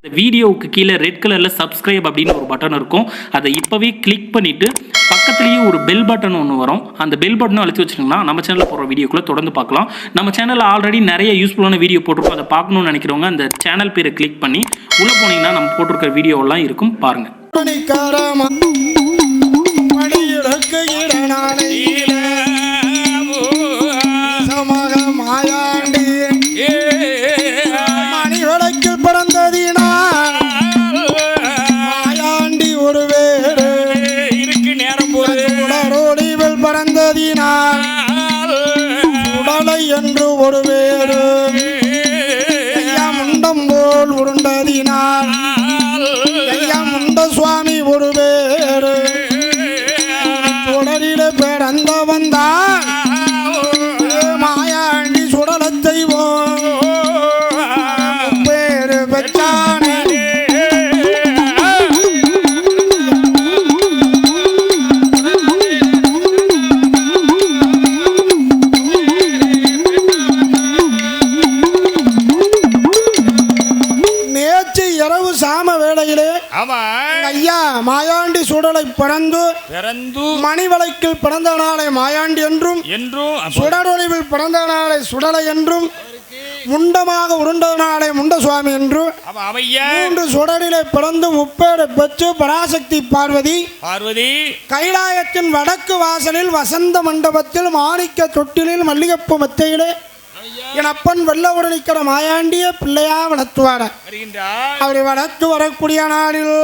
இந்த வீடியோவுக்கு கீழே ரெட் கலரில் சப்ஸ்கிரைப் அப்படின்னு ஒரு பட்டன் இருக்கும். அதை இப்போவே கிளிக் பண்ணிவிட்டு பக்கத்துலேயே ஒரு பெல் பட்டன் ஒன்று வரும். அந்த பெல் பட்டனும் அழுத்தி வச்சிங்கன்னா நம்ம சேனலில் போகிற வீடியோக்குள்ளே தொடர்ந்து பார்க்கலாம். நம்ம சேனலில் ஆல்ரெடி நிறைய யூஸ்ஃபுல்லான வீடியோ போட்டிருக்கோம். அதை பார்க்கணும்னு நினைக்கிறவங்க அந்த சேனல் பேரை கிளிக் பண்ணி உள்ளே போனீங்கன்னா நம்ம போட்டிருக்கிற வீடியோவெல்லாம் இருக்கும், பாருங்கள். என்று ஒரு வேறு முண்டம் போல் உருண்டதினால் முண்ட சுவாமி ஒரு வேறு சுடரில பிறந்த வந்தான் மாயாண்டி சுடலை செய்வோம் பேரு பெற்றானே. சாம வேளையிலே ஐயா மாயாண்டி சுடலை பிறந்து மணிவளைக்கில் பிறந்த நாளை மாயாண்டி என்றும் சுடரொளிவில் பிறந்த நாளை சுடலை என்றும் முண்டமாக உருண்ட நாளை முண்ட சுவாமி என்று மூன்று சுடரிலே பிறந்து முப்பேடு பெற்று பராசக்தி பார்வதி கைலாயத்தின் வடக்கு வாசலில் வசந்த மண்டபத்தில் மாணிக்க தொட்டிலில் மல்லிகைப்பூ மெத்தையிலே என் அப்பன் வெள்ளவுடன் நிற்கிற மாயாண்டிய பிள்ளையா வளர்த்துவார. அவரை வளர்த்து வரக்கூடிய நாளில்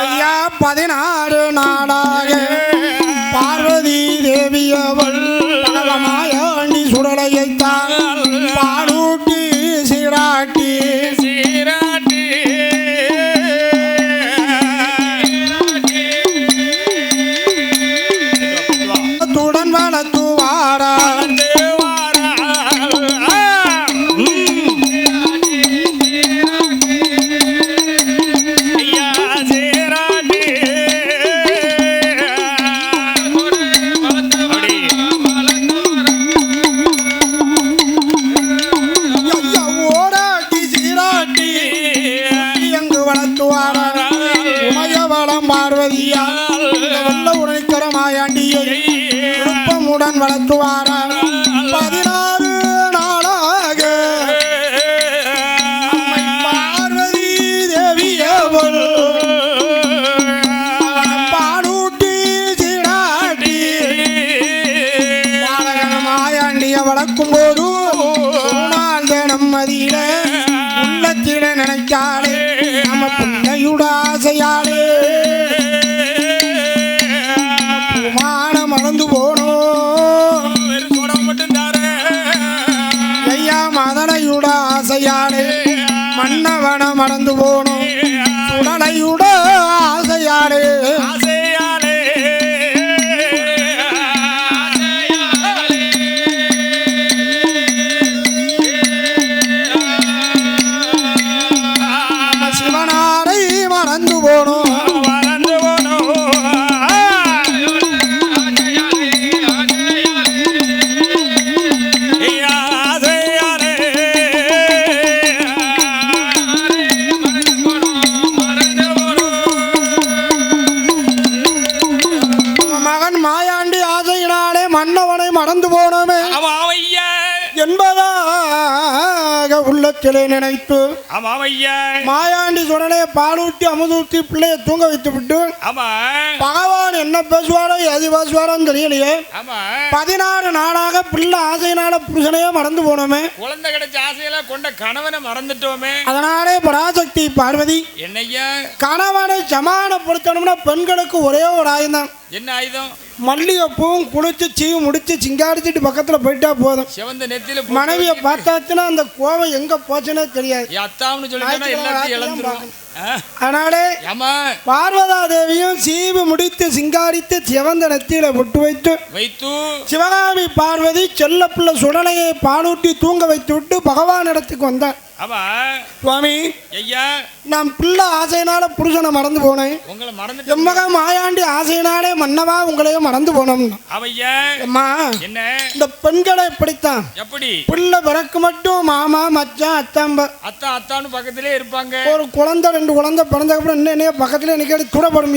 ஐயா 16 நாளாக பார்வதி தேவியவள் மாயாண்டி சுடலையைத்தான் பாலூட்டி சீராட்டி துடன் வளர்த்துவாரா. விருப்பமுடன் வளர்த்துவார 16 நாளாக பார்வதி தேவியவள் பாலூட்டி சீராட்டி மாயாண்டிய வளர்க்கும் போது நாள் நம்மதியில உள்ளத்தில நினைச்சாலே நம்ம பிள்ளையுட ஆசையாலே மறந்து போனோம் ஐயா மதனையுட ஆசையாலே மன்னவன மறந்து போனோம் சுடலையுட ஆசையாலே சிவனாரை மறந்து போனோம். மன்னவனை மறந்து போனோமே என்பதாக உள்ளத்திலே நினைத்து மாயாண்டி சுடலை பாலூட்டி அமுதூட்டி பிள்ளைய தூங்க வைத்து விட்டு பகவான் என்ன பேசுவாரோ எது பேசுவாரோன்னு தெரியலையே 16 நாளாக பிள்ளை ஆசையினால புருஷனையே மறந்து போனோமே. குழந்தை கிடைச்ச ஆசையில கொண்ட கணவனை மறந்துட்டோமே. அதனாலே பராசக்தி பார்வதி என்னையா கணவனை சமாதானப்படுத்தணும்னா பெண்களுக்கு ஒரே ஒரு ஆயுதம். என்ன ஆயுதம்? மல்லிகைப்பூவும் குளிச்சு சீவும் முடிச்சு சிங்காடிச்சிட்டு பக்கத்துல போயிட்டா போதும். சிவந்த நெத்தியில மனைவியை பார்த்தாச்சுன்னா அந்த கோவம் எங்க போச்சுன்னே தெரியாது. அதனாலே பார்வதா தேவியும் சீவு முடித்து சிங்காரித்து சிவந்த நெத்தியில பொட்டு வைத்து சிவகாமி பார்வதி செல்ல பிள்ளை சுடலையை பாலூட்டி தூங்க வைத்து விட்டு பகவான் இடத்துக்கு வந்தார். சுவாமி ஐயா, நான் பிள்ளை ஆசையினால புருஷனை மறந்து போனேன். எம்மக மாயாண்டி ஆசையினாலே மன்னவா உங்களையும் மறந்து போனோம். இந்த பெண்களை எப்படித்தான் எப்படி பிள்ளை பிறக்கு மட்டும் மாமா மச்சான் அத்தான்னு பக்கத்திலே இருப்பாங்க. ஒரு குழந்தை 2 குழந்தை பிறந்த அப்புறம் என்ன பக்கத்துல நிக்க துடப்படும்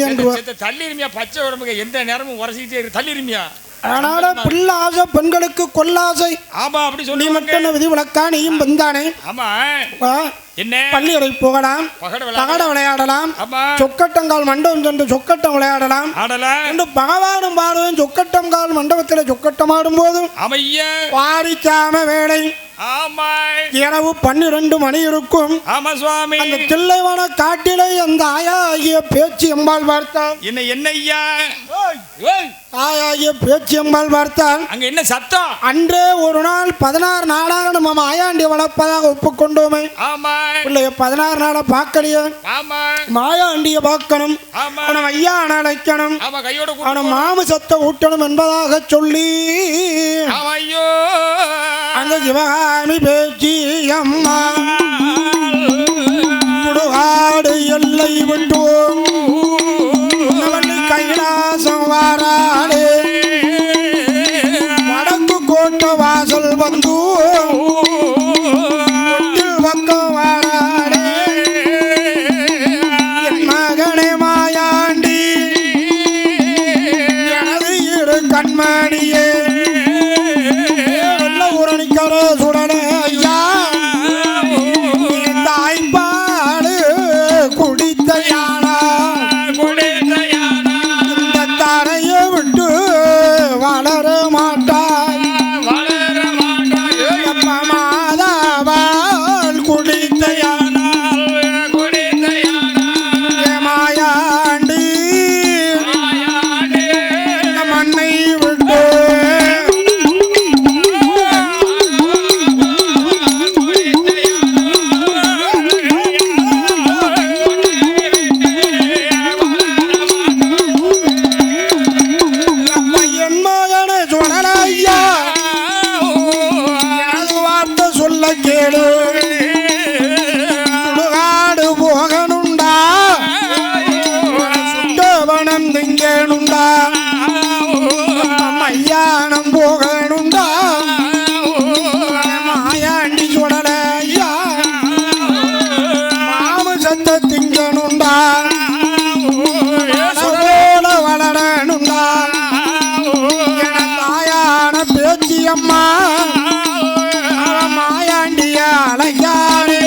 தள்ளிருமியா பச்சை உடம்புக்கு எந்த நேரமும் உரசிக்கிட்டே தள்ளிருமியா. அதனால பிள்ளை ஆசை பெண்களுக்கு கொல்லாசை. ஆமா அப்படி சொல்லி மட்டும் விதி விளக்கா நீயும் வந்தானே. ஆமா பள்ளியறை போகலாம், பகட விளையாடலாம், சொக்கட்டங்கால் மண்டபம் சென்று சொக்கட்டம் விளையாடலாம் என்று பகவானும் பாடுவேன். சொக்கட்டங்கால் மண்டபத்தில் சொக்கட்டம் ஆடும் போதும் வாரிச்சாம வேலை இரவு 12 மணி இருக்கும். அந்த தில்லைவன காட்டிலே அந்த ஆயாகிய பேச்சு எம்பால் பார்த்தால் என்னையா ஆயாகிய பேச்சு எம்பால் பார்த்தால் அங்க என்ன சத்தம். அன்றே ஒரு நாள் 16 நாளாக நம்ம மாயாண்டி வளர்ப்பதாக ஒப்புக்கொண்டோமே. பிள்ளைய 16 நாளை பார்க்கலையே. மாயாண்டிய பார்க்கணும், அவனை ஐயா அழைக்கணும், அவனை மாமிசத்தை ஊட்டணும் என்பதாக சொல்லி அந்த சிவகாமி பேச்சு அம்மா முடுகாடு எல்லை விட்டோம் கைலாசம் வாராடு வடக்கு கோட்டை வாசல் வந்து பக்கம் வாராடு என் மகனே மாயாண்டி எனது இரு கண்மணியே சுடனே ஐயா தாய்ப்பாடு குடித்த யானா இந்த தரையை விட்டு வளர மாட்டாய் மாதாவால் குடித்த யானா மாயாண்டி மண்ணை விட்டு சுடுகாடு போகணுண்டா சுண்டவனம் திங்கணுண்டா மையானம் போகணுண்டா மாயாண்டி சுடலையா மாமிசத்தை திங்கணுண்டா போல வளரணுண்டா என தாயான பேச்சியம்மா அழைக்காரே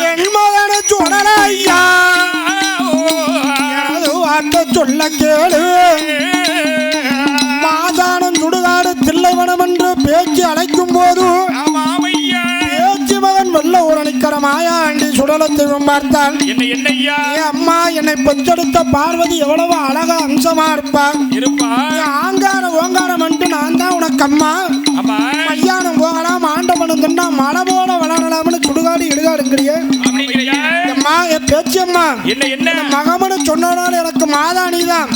என் மகன சுடலையா எனது வார்த்தை சொல்ல கேளு. மாதானம் சுடுகாடு தில்லைவனம் என்று பேச்சு அழைக்கும் போது வெள்ள ஊரணிக்கிற மாயாண்டி சுடலத்தை பார்த்தால் அம்மா என்னை பெற்றெடுத்த பார்வதி எவ்வளவு அழகா அம்சமா இருப்பான். ஆங்காரம் ஓங்காரம் வந்துட்டு நான் தான் உனக்கு அம்மா மையானம் போகலாம் ஆண்டவனும் தின்னா மழை போல வளரலாம்னு சுடுகாடு இடுகாடுங்கிறிய அம்மா என் பேச்சு அம்மா என்ன மகமனு சொன்னதால எனக்கு மாதாணிதான்.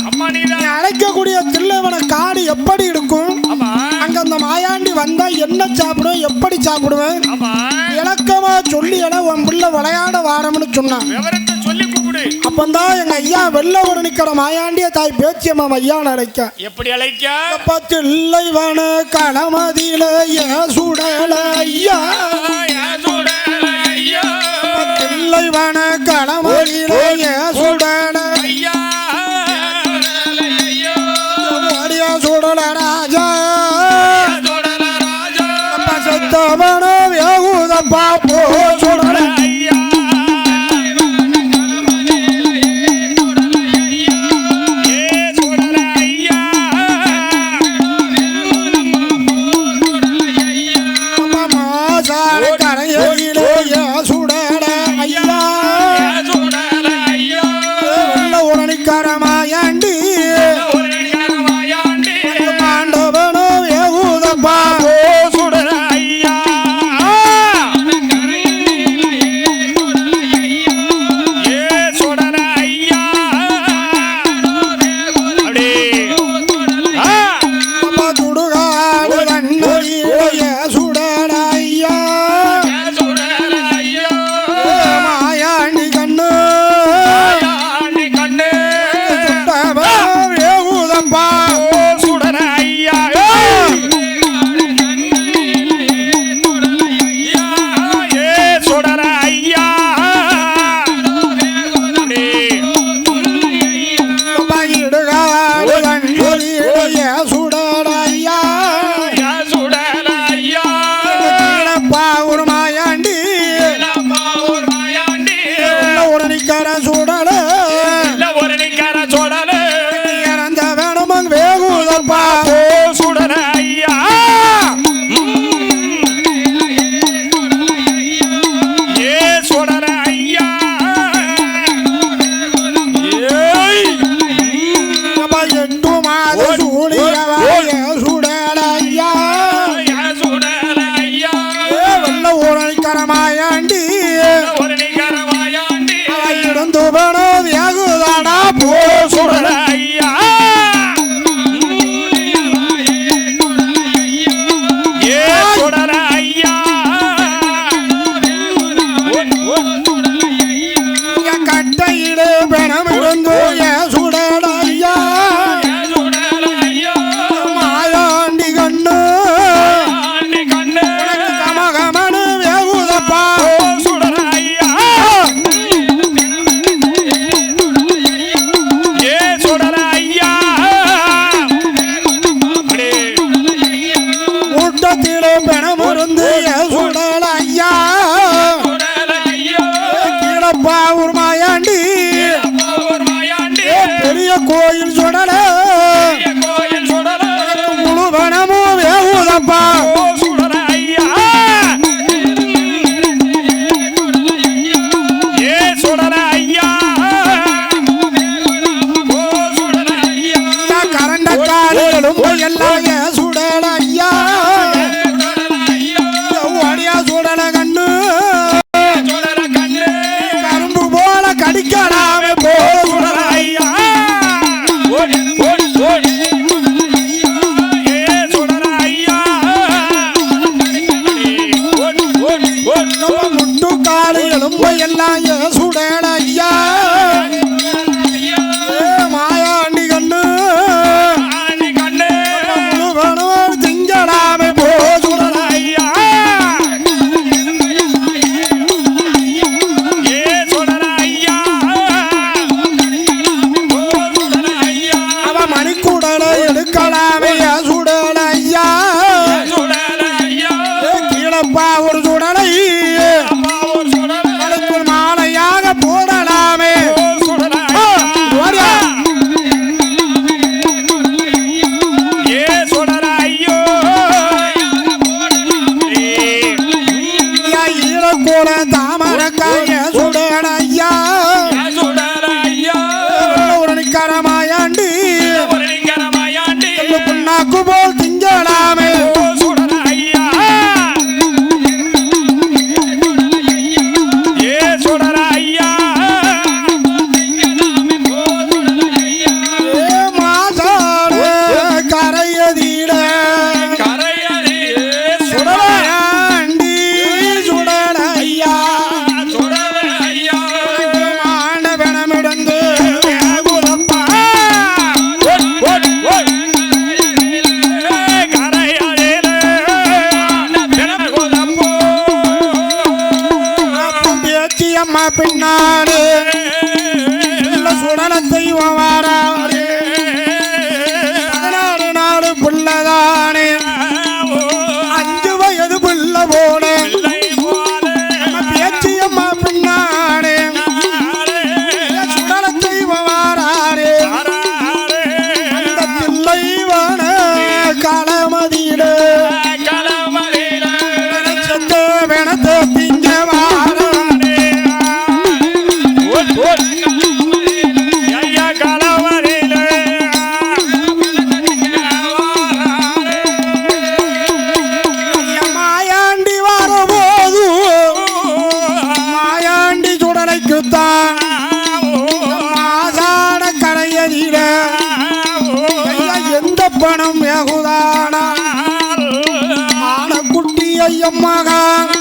அழைக்கக்கூடிய தில்லைவன காடு எப்படி இருக்கும், அங்க அந்த மாயாண்டி வந்தா என்ன சாப்பிடுவேன் எப்படி சாப்பிடுவேன் இலக்கமா சொல்லி உன் பிள்ளை விளையாட வாரம்னு சொன்னான். அப்பந்தான் எங்க ஐயா வெள்ள ஒரு நிக்கிற மாயாண்டிய தாய் பேச்சியம்மா ஐயான்னு அழைக்க. எப்படி அழைக்க? தில்லைவன களமதியில சுடல ஐயா தில்லைவன களமதியில சுடல ஐயா சுடல ராஜா சத்தவன வேகுதப்பா போ சுடல கரையிலே சுடல ஐயா நிக்கர சுடல ஒரு நிக்கர சுடல இறந்த வேணுமங் வேகுதப்பா சுடல ஐயா ஏ சுடல ஐயா எட்டு மாத சூடிய சுடல ஐயா சுடல ஐயா வெள்ள ஊரணிக்கரமாயாண்டி ஒரு நிக்கரமாயாண்டி இருந்து வேணோ வேகுதாடா போ சுடல ஐயா ஏ சுடல ஐயா கட்டையிலே பெணம் இருந்து சுடல ஐயா சுடல ஐயா மாயாண்டி கண்ணு கண்ணு கமகமனு வேகுதப்பா சுடல ஐயா ஏ சுடல ஐயா கூட்டத்திலே பெணம் இருந்து சுடல ஐயா சுடல ஐயா கீழப்பா ஒரு மாயாண்டி ஒரு மாயாண்டி பெரிய கோயில் சுடல கோயில் சுடல முழு பணமும் வேகுதப்பா சுடல ஐயா ஏ சுடல ஐயா சுடல ஐயா கரண்ட காலிலும் எல்லாம் சுடல ஐயா ஓடியா சுடல கண்ணு சுடல கண்ணு கரும்பு போல கடிக்கலாமே போ சுடல ஐயா ஓடி ஓடி ஓடி ஏ சுடல ஐயா ஓடி ஓடி ஓடி முட்டு காலிலும் எல்லாம் சுடல ஐயா மாயாண்டி கண்ணு ஆண்டி கண்ணு முழு பணம் திங்கலாமே போ சுடல ஐயா ஏ சுடல ஐயா சுடல ஐயா அவ மணிக்கூடல எடுக்கலாமே சுடல ஐயா சுடல ஐயா கீழப்பா ஒரு சுடலை அம்மா ஒரு சுடல கழுத்தில் மாலையாக போடலாமே சுடல ஓடியா. ஏ சுடல ஐயோ ஐயா ஈழக்கூட தாமரக்காய சுடல ஐயா சுடல ஐயா ஒரு நிக்கரமாயாண்டி ஒரு நிக்கரமாயாண்டி புண்ணாக்கு போல் திங்கலாமே சுடல ஐயா ஏ சுடல ஐயா மாசாடு கரையதீட கரையடி சுடல சுடலாண்டி சுடல ஐயா சுடல ஐயா மாண்ட பெணமிடந்து வேகுதப்பா ஓட் ஓட் ஓட் கரையடிலே பெணகுதப்போ அப்பம் பேச்சி அம்மா பின்னாடு சுடல தெய்வம் வாராடு 16 நாடு புள்ளதானே 5 வயது புள்ள போனே பேச்சி அம்மா பின்னாடு சுடல தெய்வம் வாராடு அந்த தில்லைவன களமதியிடு செத்து பிணத்து திங்க வாராடு மாயாண்டி வரபோது மாயாண்டி சுடலைக்குத்தான் மாசாட கடையதிட எந்த பணம் வெகுதானா ஆனக்குட்டி ஐயம்மகான்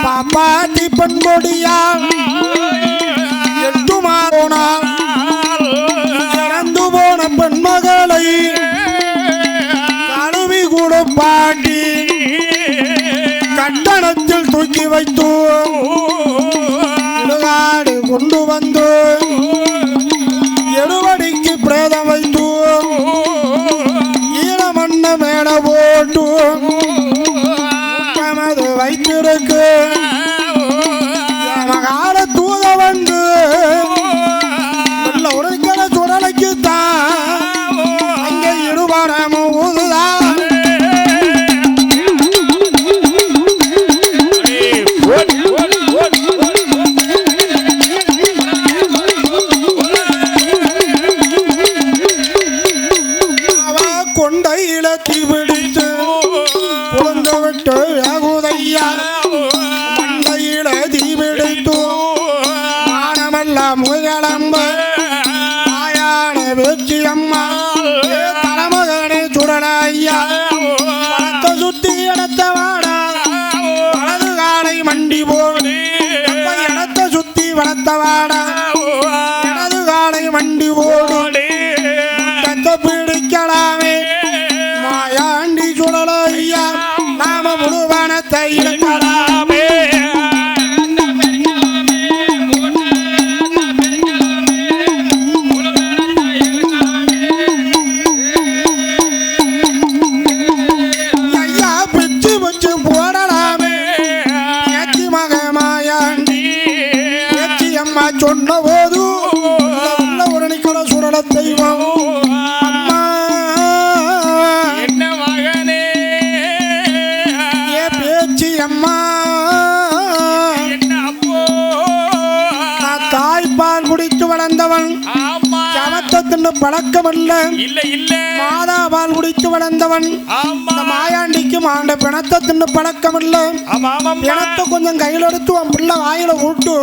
பாப்பாட்டி பண்பொடியான் 8 மாதோனால் இறந்து போன பெண்மகளை கழுவி கொடுப்பாட்டி கட்டணத்தில் தூக்கி வைத்து இடுகாடு கொண்டு வந்து எடுவடிக்கு பிரேதம் வைத்து ஈரமண்ண மேல போட்டு தமது வைத்திருக்கு மகால நல்ல முயலம்பு தாயான வேச்சி அம்மா தலைமகனே சுடல ஐயா பணத்தை சுத்தி இடத்த வாடா வலது காலை மண்டி போடு இடத்தை சுத்தி வளர்த்த வாடா இடது காலை மண்டி போடு பிடிக்கலாமே மாயாண்டி சுடல ஐயா நாம முழுவனத்தை இருக்கலாமே சொன்ன போது ஒரு நிக்கட சுடல தெய்வம் அம்மா என்ன மகனே ஏ பேச்சு அம்மா என்ன அப்போ நான் தாய்ப்பால் குடித்து வளர்ந்தவன் ஆமா சமத்தத்தின் பழக்கம் இல்ல இல்ல மாதா பால் குடித்து வளர்ந்தவன் ஆமா மாயாண்டிக்கும் ஆண்ட பிணத்தத்தின் பழக்கம் இல்ல பிணத்தை கொஞ்சம் கையில் எடுத்து அவன் பிள்ளை வாயில விட்டு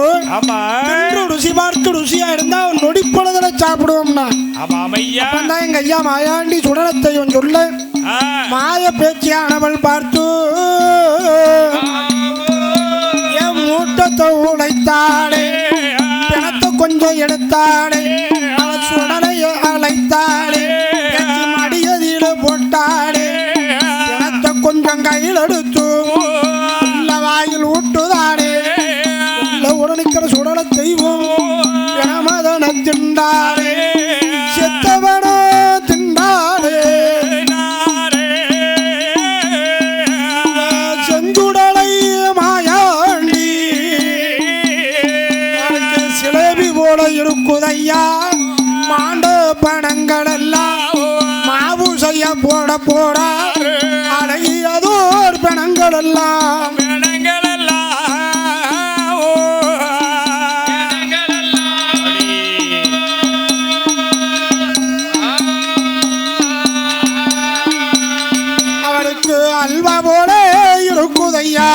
ருசி பார்த்து ருசியா இருந்தா அவன் நொடிப்பொழுதுல சாப்பிடுவோம்னா அப்பந்தான் எங்க ஐயா மாயாண்டி சுடலத்தை சொல்ல மாய பேச்சியானவள் பார்த்து என் மூட்டத்தை உழைத்தாளே பிணத்தை கொஞ்சம் எடுத்தாளே அவன் சுடலைய அழைத்தாளே மடியதில போட்டாளே பிணத்தை கொஞ்சம் கையில் எடுத்து வாயில் ஊட்டுதானே உடனுக்கிற சுடல தெய்வம் பிணமதன திண்டாளே செத்தவன திண்டாளே செஞ்சுடலை மாயாண்டி சிலேபி போல இருக்குதையா மாண்ட பணங்கள் எல்லாம் மாவு செய்ய போட போட அழகியதோர் பணங்கள் எல்லாம் அவருக்கு அல்வா போல இருக்குதையா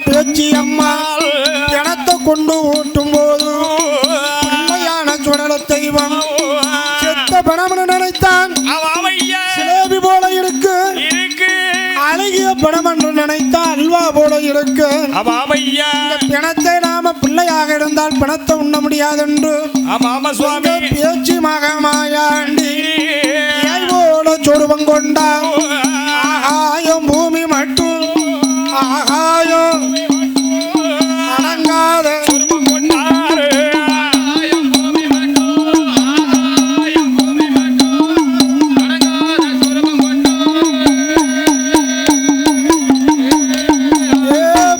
பேச்சி அம்மா கிணத்தை கொண்டு ஊட்டும் போது உண்மையான சுடல தெய்வம் செத்த பணம்னு நினைத்தான் சிலேபி போல இருக்கு அழகிய பணம் என்று நினைத்தான் அல்வா போல இருக்கு பிணத்தை நாம பிள்ளையாக இருந்தால் பணத்தை உண்ண முடியாது என்று பேச்சு மகமாயாண்டி போல சொருவம் கொண்டா ஆகாயம் பூமி மட்டும் ஆகாயம் அடங்காத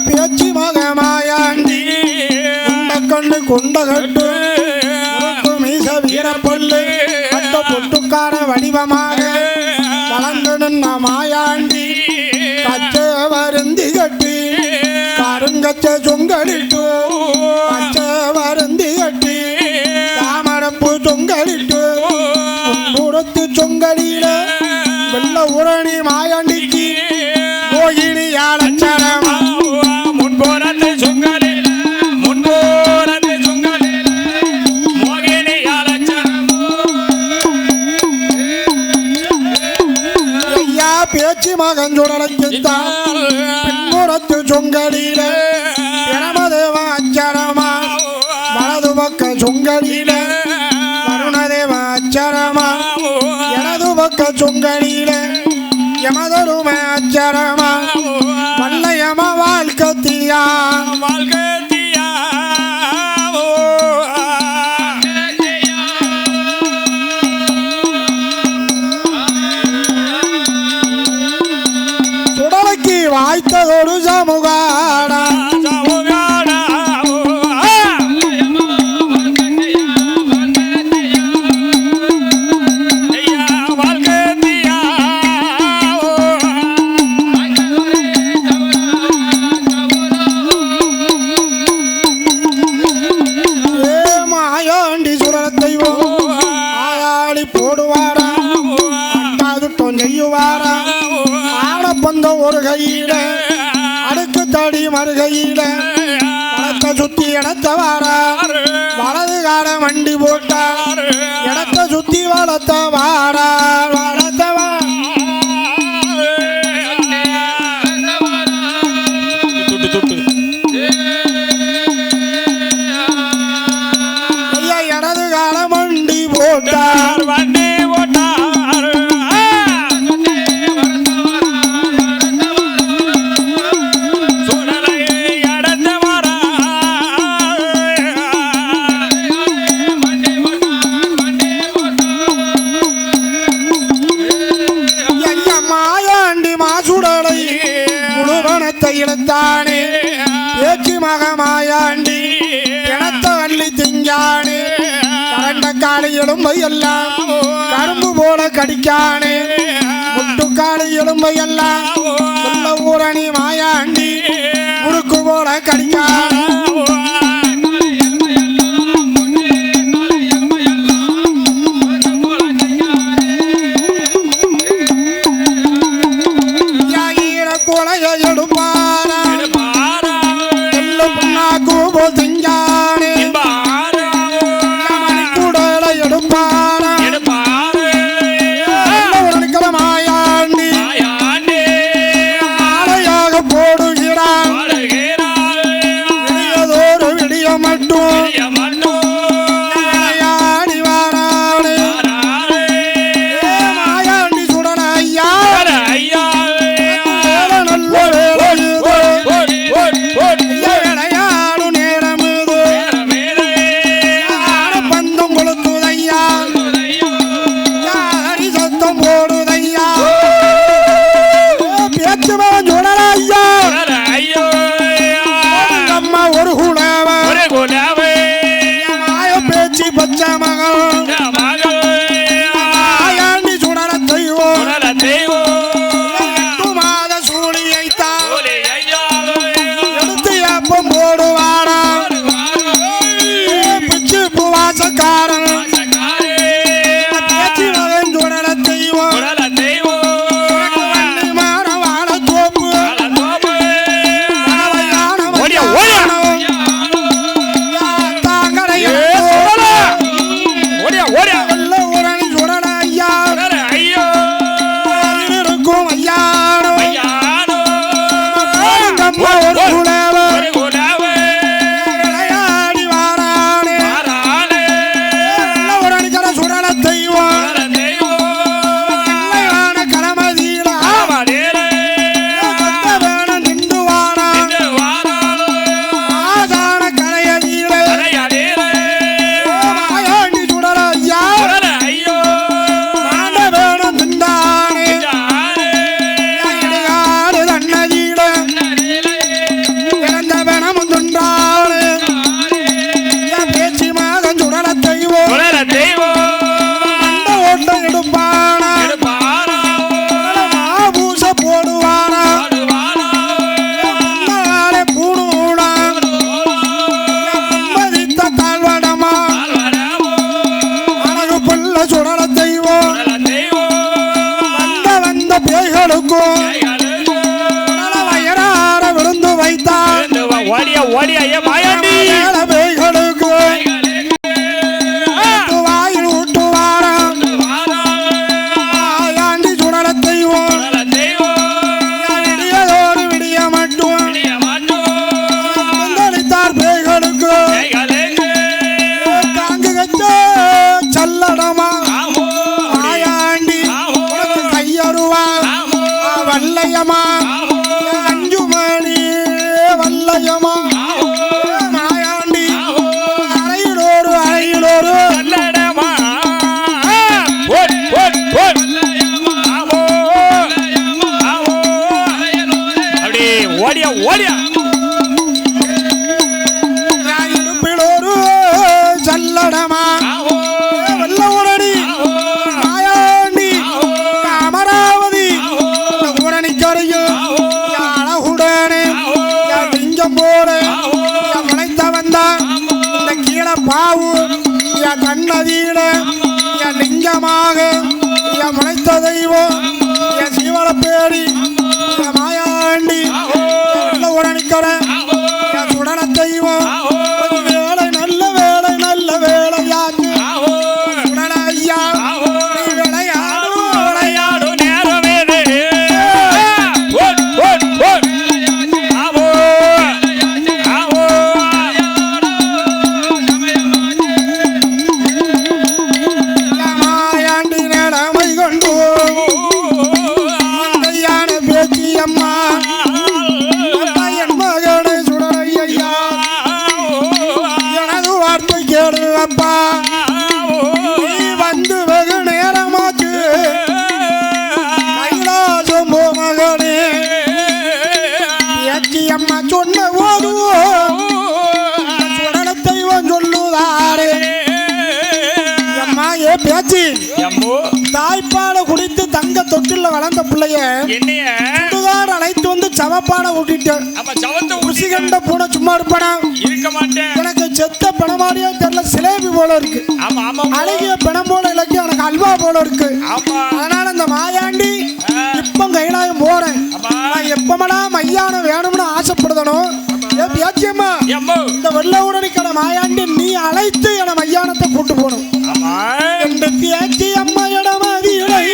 பேச்சு மகமாயாண்டி கண்ணு கொண்டகட்டு மீச வீரப்பொல்லு அந்த பொட்டுக்கார வடிவமாக வளர்ந்து நின்ன மாயாண்டி கச்ச வருந்தி கட்டி கருங்கச்ச சொங்கலிட்டு கச்ச வருந்தி கட்டி தாமரப்பு சொங்கலிட்டு புறத்து சொங்கலில வெள்ள உரணி மாயாண்டிக்கு மோகினி யாழச்சரமா முன்போரத்தை சொங்கலில் முன்போரத்தை சொங்கலில் மோகினி யாழச்சரமோ ஐயா பேச்சு மகன் சுடலைக்குத்தான் பின்புறத்து சொங்கலில பிரமதேவ அச்சரமா வலது பக்க சொங்கலில வருணதேவ அச்சரமா எனது பக்க சொங்கலில யமதரும அச்சரமா வல்லையம வாழ்க்கத்தியா சுடலைக்கு வாய்த்ததொரு சமுகாடா ஒரு கையில அடுக்கு தடி மறுகையில இடத்த சுத்தி இடத்த வாரார் வலது கால மண்டி போட்டார் இடத்த சுத்தி வளர்த்த வாரார் வளர்த்த இடது கால மண்டி போட்டார் வண்டி ஓட்டார் சுடலை அடந்த வரா ஐயா மாயாண்டி மாசுடலை முழுவனத்தை இழுத்தானே பேச்சு மக மாயாண்டி பிணத்த வள்ளி திங்கானே கரண்ட காலி எலும்பை எல்லாம் கரும்பு போல கடிக்கானே முட்டுக்காலி எலும்பை எல்லாம் உள்ள ஊரணி மாயாண்டி முறுக்கு போல கடிக்கானே கொலையை எடுப்பாரா புண்ணாக்கு போல் திங்கானே குடலை எடுப்பாரா மாயாண்டி மாலையாக போடுகிறான் விடியதோடு விடிய மட்டும் மாயாண்டி வாரானே மாயாண்டி சுடல ஐயா நல்ல வேலையாடு நேரம் இது பந்தம் கொளுத்துதையா யாரி சத்தம் போடுதையா பேச்சு மகன் சுடல ஐயா அம்மா ஒரு குலவ மாய பேச்சு பச்சை மகன் மாயாண்டி சுடல தெய்வம் மாத சூழியைத்தான் எடுத்து அப்பம் போடுவானா பிச்சு புவாசக்காரன் பேச்சு மகன் சுடல தெய்வம் வண்டி மாற வாழ தோப்பு தாங்கலை வெள்ள ஊரணி சுடல ஐயா இருக்கும் ஐயானோ அம்மா ஒரு குலவ விளையாடி வாரானே வெள்ள ஊரணி கர சுடல தெய்வம் வெள்ளையான கலமதியில வேணும் நின்று வாரா ஆதான கரையதியில மாயாண்டி சுடல ஐயா மாண்ட வேணும் திண்டானே இடையாடு தன்னதியில இறந்த வேணும் துண்டானே பேச்சு மாதம் சுடல தெய்வம் அந்த ஓட்டம் எடுப்பானா மாபூச போடுவானா முன்னாலே பூணூடா மதித்த தாழ்வடமா அழகு புள்ள சுடல தெய்வம் வந்த பேய்களுக்கும் வயறார விருந்து வைத்தான் மாயாண்டி பேய்களுக்கு வாயில் ஊட்டுவாரா மாயாண்டி சுடல தெய்வம் விடியதோடு விடிய மட்டும் கொந்தளித்தார் பேய்களுக்கு தாங்கு கச்ச சல்லடமா மாயாண்டி உனக்கு கையருவா வல்லையமா அஞ்சு மணி வல்லையமா மாயாண்டி அறையிலோரு நல்லடமா ஓடியா இடுப்பிலோரு சல்லடமா வெள்ள ஊரணி மாயாண்டி அமராவதி ஊரணிக்கரையும் அழகுடனே லிங்கம் போல முளைத்த வந்தான் இந்த கீழே பாவு கண்ணதியில லிங்கமாக முளைத்த தெய்வம் சிவல பேடி மாயா அம்மா சொன்ன போதும் சுடல தெய்வம் சொல்லுதாரே அம்மா ஏ பேச்சு தாய்ப்பாலை குடித்து தங்க தொட்டில வளர்ந்த பிள்ளைய சுடுகாடு அழைத்து வந்து சவப்பானை ஊட்டிட்டு உசி கண்ட பூனை சும்மா இருப்பானா எனக்கு செத்த பிணமாடியா தெரியல சிலேபி போல இருக்கு அழகிய பிணம் போல இலக்கு எனக்கு அல்வா போல இருக்கு அதனால இந்த மாயாண்டி இப்ப கைலாயம் போறேன் நான் எப்பமடா மையானம் வேணும்னு ஆசைப்படுதனோ பேச்சியம்மா இந்த வெள்ள உடனே மாயாண்டி நீ அழைத்து என மையானத்தை கூட்டு போகணும் என்று பேச்சி அம்மா இடமதியிலை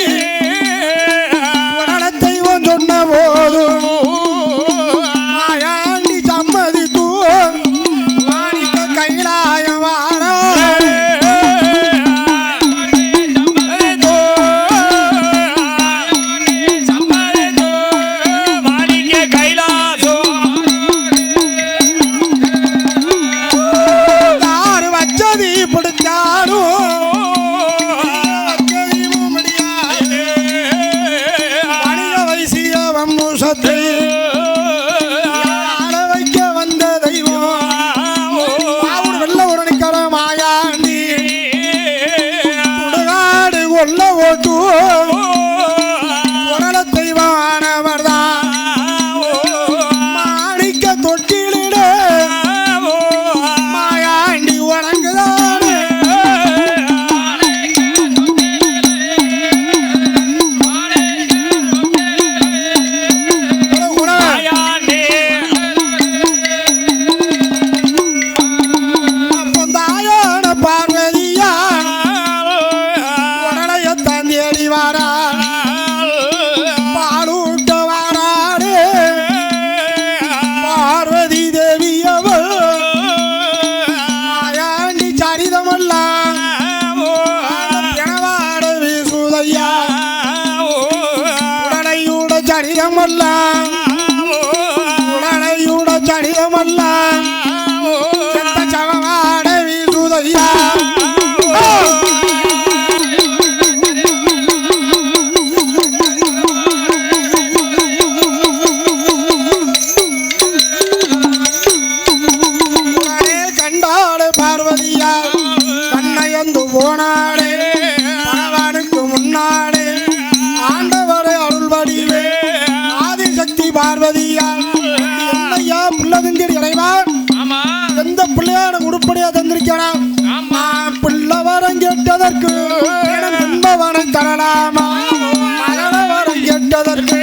தெய்வம் சொன்ன போதும் மாயாண்டி சம்மதி தூ கைலாயம் வார உடனையுட சரிதமல்லாம் சவவாட வீசுதையா கண்டாடு பார்வதியா கண்ணையந்து போனாடே பகவானுக்கு முன்னாடே ஆண்டவரை அருள் வடிவே பார்வதியா என்னையா பிள்ளை தந்திரி இறைவா எந்த பிள்ளையான உருப்படியா தந்திருக்கானா பிள்ளை வரம் கேட்டதற்கு என்பவனை தரலாமா மரண வரம் கேட்டதற்கு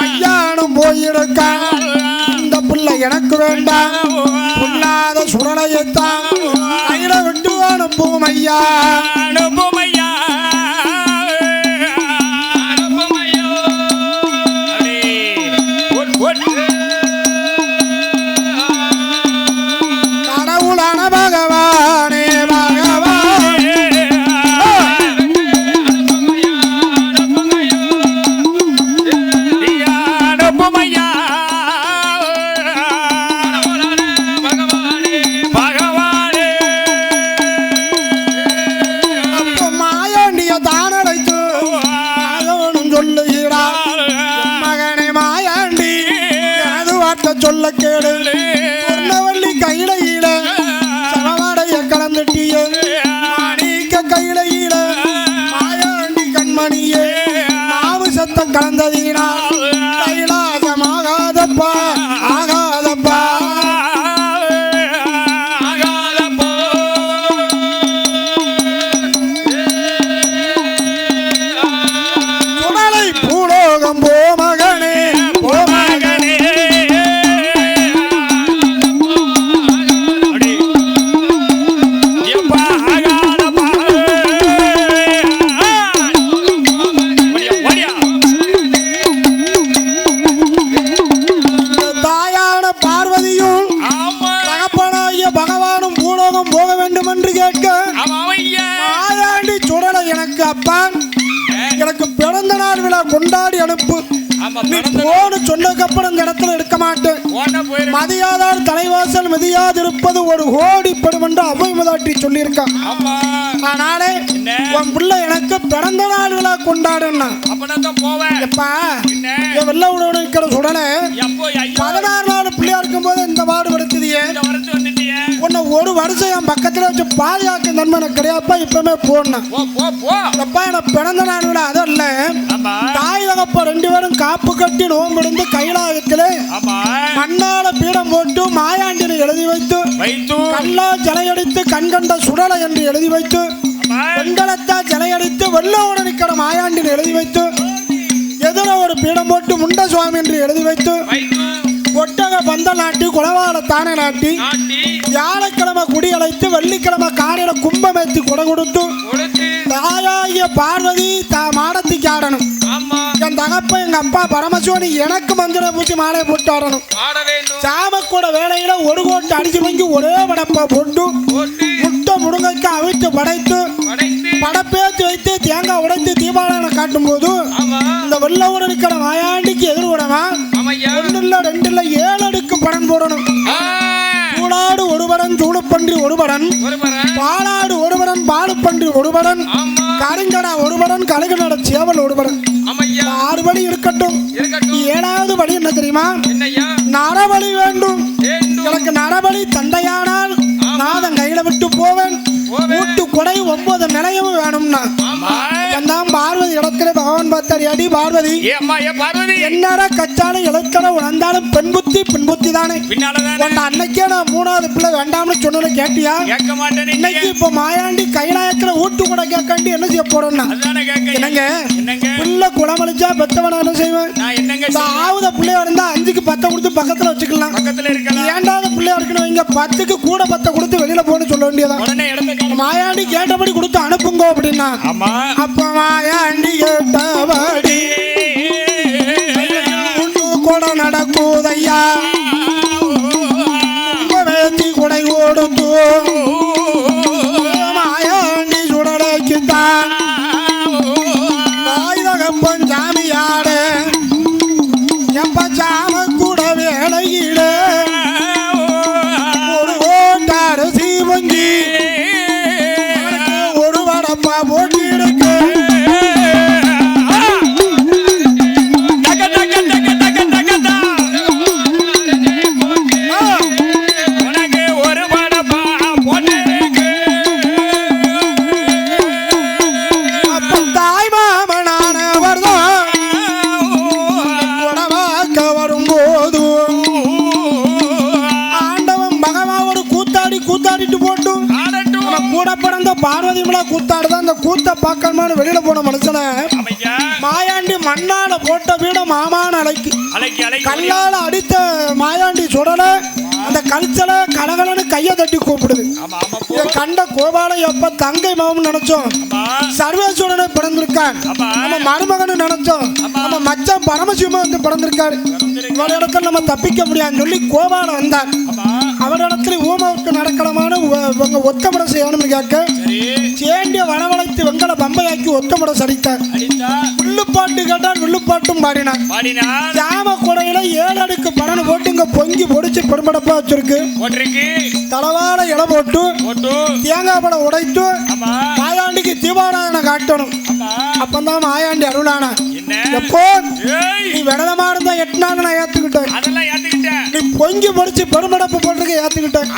ஐயானும் போயிருக்க இந்த பிள்ளை எனக்கு வேண்டாம் புல்லாத சுடலையத்தான் கையில விட்டு அனுப்பும் ஐயா அனுப்பும் ஐயா கடவுளான பகவானே பகவானே மாயாண்டிய தானடைத்து மகனும் சொல்லுகிறார் மகனே மாயாண்டி அது வார்த்தை சொல்ல கேடு பொன்னவள்ளி கையில சமவாடைய கலந்துட்டிய மாணிக்க கையில மாயாண்டி கண்மணியே மாவு சத்தம் கலந்ததீனா கைலாசமாகாதப்பா ஆகாதப்பா சுடலை பூலோகம் போ மகனே போ மகனே தாயான பார்வதியும் தகப்பனாகிய பகவானும் பூலோகம் போக வேண்டும் என்று கேட்க மாயாண்டி சுடலை எனக்கு அப்பா எனக்கு பிறந்த நாள் விழா கொண்டாடி அனுப்பு நீ போன்னு சொன்னதுக்கப்புறம் இந்த இடத்துல இருக்க மாட்டேன் மதியாதார் தலைவாசல் மிதியாதிருப்பது ஒரு கோடி படும் என்று அவை முதலாட்டி சொல்லியிருக்கான் ஆனாலே உன் பிள்ளை எனக்கு பிறந்த நாள் விழா கொண்டாடுன்னா எப்பா வெள்ள உடனே இருக்கிற சுடலை 16 நாள் ஒரு வருஷம் என் பக்கத்துல வச்சு பாதுகாக்க நன்மை எனக்கு கிடையாதுப்பா. இப்பவுமே போடணும் அப்பா. எனக்கு பிறந்த நாள் விட அதுவும் இல்ல, தாய் தகப்ப 2 பேரும் காப்பு கட்டி நோம்பிடிந்து கைலாயத்திலே மண்ணால பீடம் போட்டு மாயாண்டினை எழுதி வைத்து கல்லா ஜலையடித்து கண்கண்ட சுடலை என்று எழுதி வைத்து வெண்கலத்தா ஜலையடித்து வெள்ளோட நிற்கிற மாயாண்டினை எழுதி வைத்து எதிர ஒரு பீடம் போட்டு முண்ட சுவாமி என்று எழுதி வைத்து ஒட்டக பந்த நாட்டி குளவாட தானே நாட்டி வியாழக்கிழமை குடி அழைத்து வெள்ளிக்கிழமை காலையில கும்பமேத்தி கொடை கொடுத்து தாயாகிய பார்வதி மாடத்துக்கு ஆடணும். என் தகப்ப எங்க அப்பா பரமசிவனி எனக்கு மஞ்சளை பூச்சி மாலை போட்டு ஆடணும். சாமக்கூட வேலையில ஒரு கோட்டை அடிச்சு வாங்கி ஒரே படப்பா போட்டு முட்டை முருங்கைக்கு அவித்து படைத்து படப்பேத்து வைத்து தேங்காய் உடைத்து தீபாவளி காட்டும் போது இந்த வெள்ள ஊட இருக்கிற மாயாண்டிக்கு எதிர்விடமா 1 இல்ல 2 இல்ல 7 அடுக்கு படம் போடணும். சூடாடு ஒருவரன் சூடுப்பன்றி ஒருவரன், பாலாடு ஒருவரன் பாலுப்பன்றி ஒருவரன், கருங்கடா ஒருவரன் கழுகுநட சேவல் ஒருவரன். 6 படி இருக்கட்டும். 7வது படி என்ன தெரியுமா? நரபலி வேண்டும். எனக்கு நரபலி தந்தையானால் நாதன் கையில விட்டு போவேன். கூட்டு கொடை 9 நிலையமும் வேணும்னா பார்வதி இடத்துல பகவான் பார்த்தார். அடி பார்வதி, என்னடா கச்சாலும் இலக்கணம் உணர்ந்தாலும் பெண் புத்தி தானே. அன்னைக்கே நான் 3வது பிள்ளை வேண்டாம்னு சொன்னதை கேட்டியா? இன்னைக்கு இப்ப மாயாண்டி கைலாயத்துல ஊட்டு கூட கேட்காண்டி என்ன செய்ய போறோம்னா என்னங்க பிள்ளை குளமளிச்சா பெத்தவன என்ன செய்வேன்? ஆவுத பிள்ளையா இருந்தா 5க்கு 10 கொடுத்து பக்கத்துல வச்சுக்கலாம். ஏண்டாவது பிள்ளையா இருக்கணும் இங்க 10க்கு கூட 10 கொடுத்து வெளியில போன்னு சொல்ல வேண்டியதான். மாயாண்டி கேட்டபடி கொடுத்து அனுப்புங்க அப்படின்னா அப்ப மாயாண்டி கேட்டபடி கூட நடக்குதையா. வேத்தி குடை கொடுத்து மாயாண்டி சுடலைக்குத்தான் தாய் தகப்பன் சாமியாடு எப்ப சாம கூட வேலையில ஒரு ஓட்டாடு சீவங்கி ஒரு வடப்பா போட்டி இருக்கு. பார்வதி மலா கூத்தாடுதான் அந்த கூத்த பார்க்கணுமான்னு வெளியில போன மனுஷனை மாயாண்டி மண்ணால போட்ட வீட மாமான அலைக்கு கல்லால அடித்த மாயாண்டி சுடல அந்த கல்ச்சல கடகலன்னு கையை தட்டி கூப்பிடுது. கண்ட கோபால எப்ப தங்கை மாமன் நினைச்சோம், சர்வேஸ்வரனை பிறந்திருக்கான். நம்ம மருமகன் நினைச்சோம், நம்ம மச்சான் பரமசிவமா வந்து பிறந்திருக்காரு. இவள இடத்துல நம்ம தப்பிக்க முடியாதுன்னு சொல்லி கோபால வந்தார். அவர் இடத்துல ஊமாவுக்கு நடக்கலமான ஒத்தமடை செய்யணும்னு கேட்க சேண்டிய வனவளைத்து வெங்கல பம்பையாக்கி ஒத்தமடை சடித்தார். வில்லுப்பாட்டு கேட்டால் வில்லுப்பாட்டும் பாடினார். ஜாம குடையில 7 அடுக்கு படம் போட்டு இங்க பொங்கி பொடிச்சு பெரும்படப்பா வச்சிருக்கு. தலவாட இலை போட்டு தேங்காய் படம் உடைத்து மாயாண்டிக்கு தீபாராதனை காட்டணும். அப்பந்தான் மாயாண்டி அருளானா. எப்போ நீ விரதமா இருந்தா 8 நாள் நான் ஏத்துக்கிட்டேன். நீ பொங்கி பொடிச்சு பெரும்படப்பு போட்டிருக்க ஏத்துக்கிட்டேன்.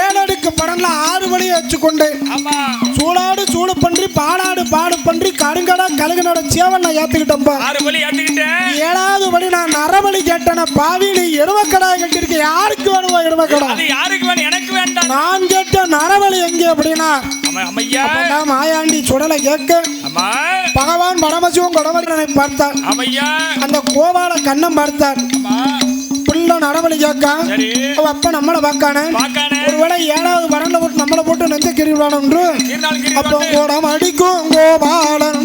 7 அடுக்கு படம்ல 6 வழியை வச்சுக்கொண்டு சூடாடு சூடு பன்றி பாலாடு பாடு பன்றி கருங்கடா கழுகுநட சேவல் நான் ஏத்துக்கிட்டேன்பா. 7வது படி நான் நரபலி கேட்டேன். பாவி நீ எருமக்கடா கட்டிருக்க. யாருக்கு வேணுமா எருமக்கடா? நான் கேட்ட நரபலி எங்கே அப்படின்னா மாயாண்டி சுடலை கேட்க பகவான் பரமசிவம் கொடவரனை பார்த்தார். அந்த கோபால கண்ணம் பார்த்தார். பிள்ளை நரபலி கேட்க அப்ப நம்மளை பார்க்கானே. ஒருவேளை 7வது வரண்ட போட்டு நம்மளை போட்டு நெஞ்ச கிரிவிடான் என்று அப்போ கோடம் அடிக்கும் கோபாலன்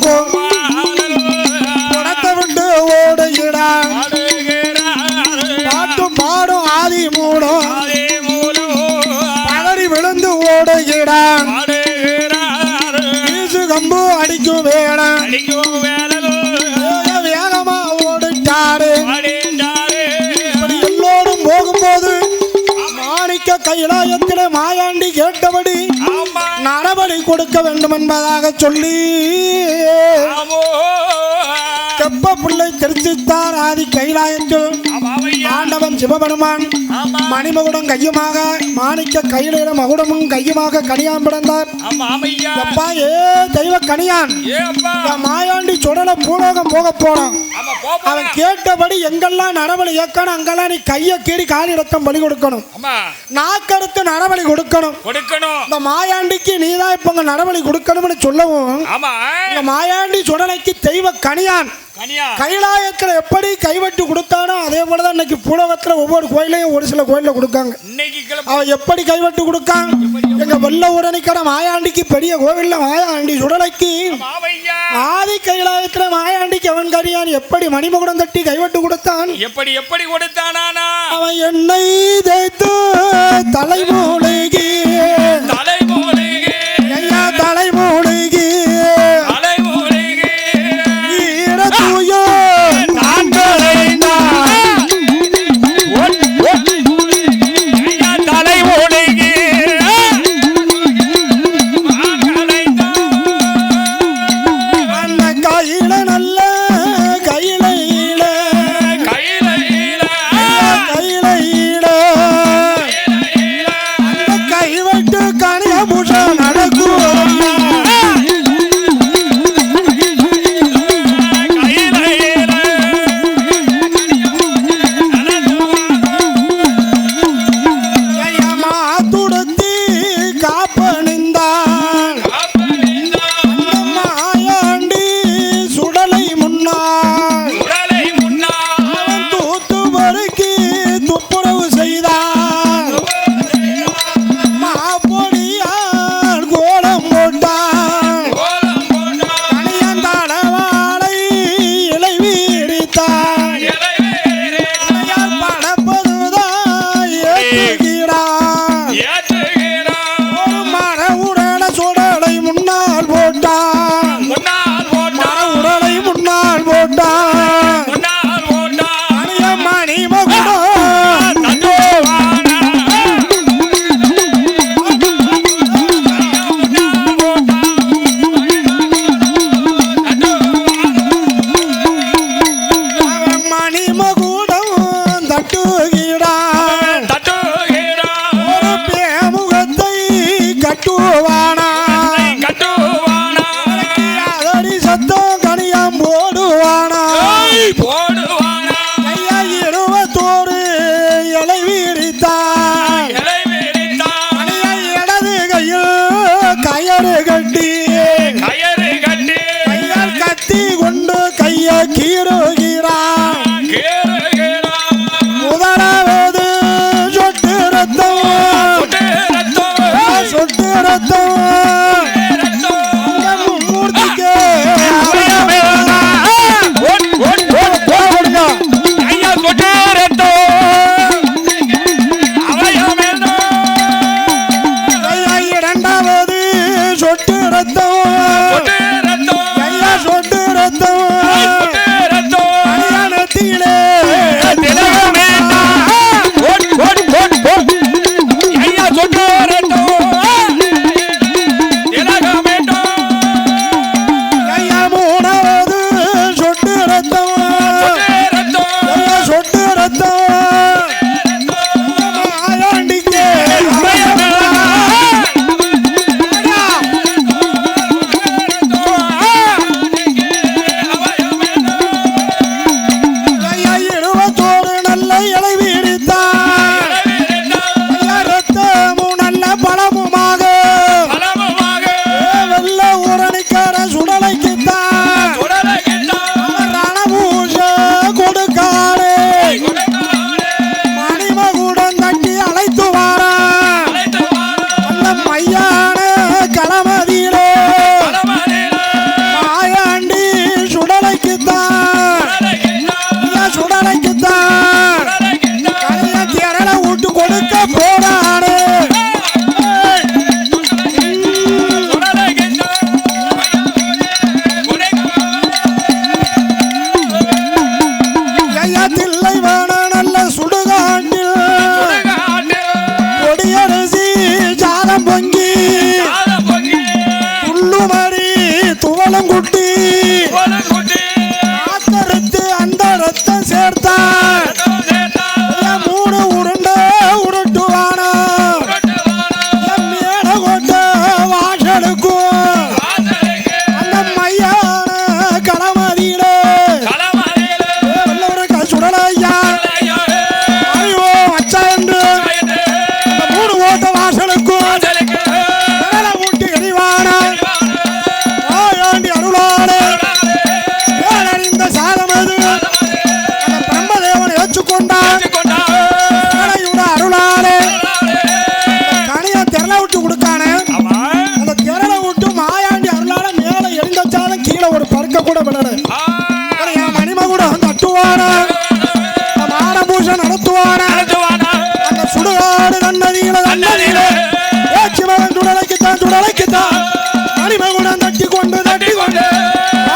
குடத்தை விட்டு ஓடுகிறான். பாட்டும் பாடும் ஆதி மூடும் பதறி விழுந்து ஓடுகிறான். வீசு கம்பு அடிக்கும் வேடம் வேகமா ஓடிட்டாரு. எல்லோரும் போகும்போது மாணிக்க கைலாயத்திலே மாயாண்டி கேட்டபடி நரபலி கொடுக்க வேண்டும் என்பதாக சொல்லி தெப்ப பிள்ளை திருச்சித்தார் ஆதி கைலாயத்தில் ஆண்டவன் சிவபெருமான் மணிமகுடம் கையுமாக மாணிக்க கையில மகுடமும் கையுமாக கனியான் பிறந்தார். அப்பா ஏ தெய்வ கனியான் மாயாண்டி சுடல பூலோகம் போக போனான். அவன் கேட்டபடி எங்கெல்லாம் நரபலி ஏற்கணும் அங்கெல்லாம் நீ கையை கீறி காலி ரத்தம் பலி கொடுக்கணும், நாக்கடுத்து நரபலி கொடுக்கணும். இந்த மாயாண்டிக்கு நீதான் இப்ப நரபலி கொடுக்கணும்னு சொல்லவும் இந்த மாயாண்டி சுடலைக்கு தெய்வ கனியான் கைலாயத்துல எப்படி கைவெட்டு கொடுத்தானோ அதே போலதான் இன்னைக்கு பூலோகத்துல ஒவ்வொரு கோயிலையும் ஒரு சில கோயில கொடுக்காங்க. அவன் எப்படி கைவெட்டு கொடுக்கான்? எங்க வெள்ள உடனிக்கிற மாயாண்டிக்கு பெரிய கோவில்ல மாயாண்டி சுடலைக்கு ஆதி கைலாயத்துல மாயாண்டிக்கு அவன் கரியான் எப்படி மணிமகுடம் தட்டி கைவெட்டு கொடுத்தான்? எப்படி கொடுத்தானா? அவன் என்னை தேய்த்து தலைமூழ்கி ஐயா தலைமூழ்கி கைவெட்டு நடத்துவானா அந்த சுடுகாடு தன்னதியில ஏச்சி மகன் சுடலைக்குத்தான் மணிமகுடம் தட்டி கொண்டு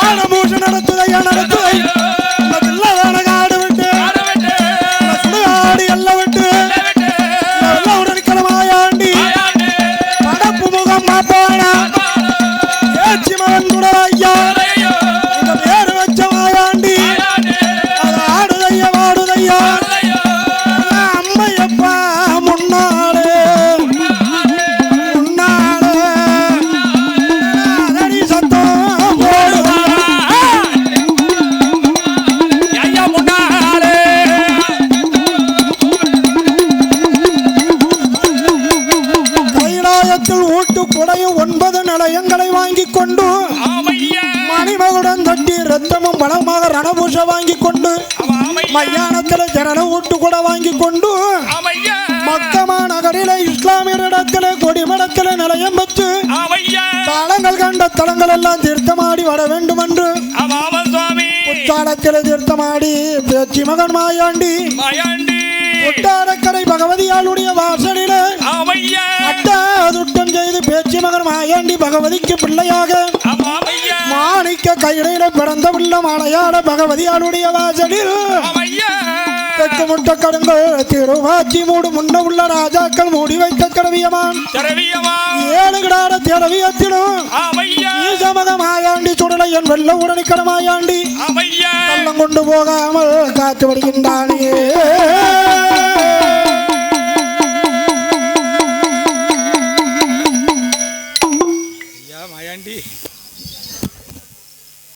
ஆனபூஷன் நடத்துதையா நடத்துதை இந்த பிள்ளைதான காடு விட்டு இந்த சுடுகாடு எல்லை விட்டு உடனிக்கிற மாயாண்டி படப்பு முகம் மாப்பானா ஏச்சி மகன் சுடலையா இந்த பேரு வச்ச மாயாண்டி அது ஆடுதையா வாடுதையா அம்மையப்பா முன்னாலே அதடி சத்தம் போடுவா கைலாயத்தில் ஊட்டு குடையும் 9 நிலையங்களை வாங்கி கொண்டு மணிமகுடம் தட்டி ரத்தமும் பலமாக ரணபூஷ வாங்கி கொண்டு மையானத்தில் ஜனன ஊட்டு கூட வாங்கி கொண்டு மக்கமா நகரில இஸ்லாமியரிடத்திலே கொடிமடத்திலே நிலையம் வச்சு தலங்கள் கண்ட தலங்கள் எல்லாம் தீர்த்தமாடி வர வேண்டும் என்று புத்தாளத்திலே தீர்த்தமாடி பேச்சி மகன் மாயாண்டி புத்தாரக்கரை பகவதியாளுடைய வாசலிலே அட்டாதுட்டம் செய்து பேச்சி மகன் மாயாண்டி பகவதிக்கு பிள்ளையாக மாணிக்க கையில பிறந்த பிள்ளை மலையாள பகவதியாளுடைய வாசலில் தெற்கு முட்ட கடுங்கள் திருவாச்சி மூடு முன்ன உள்ள ராஜாக்கள் மூடி வைத்த திரவியமான் 7 கிடார திரவியத்திலும் ஈசமக மாயாண்டி சுடலை என் வெள்ள உடனிக்கட மாயாண்டி கள்ளம் கொண்டு போகாமல் காத்து வருகின்றானே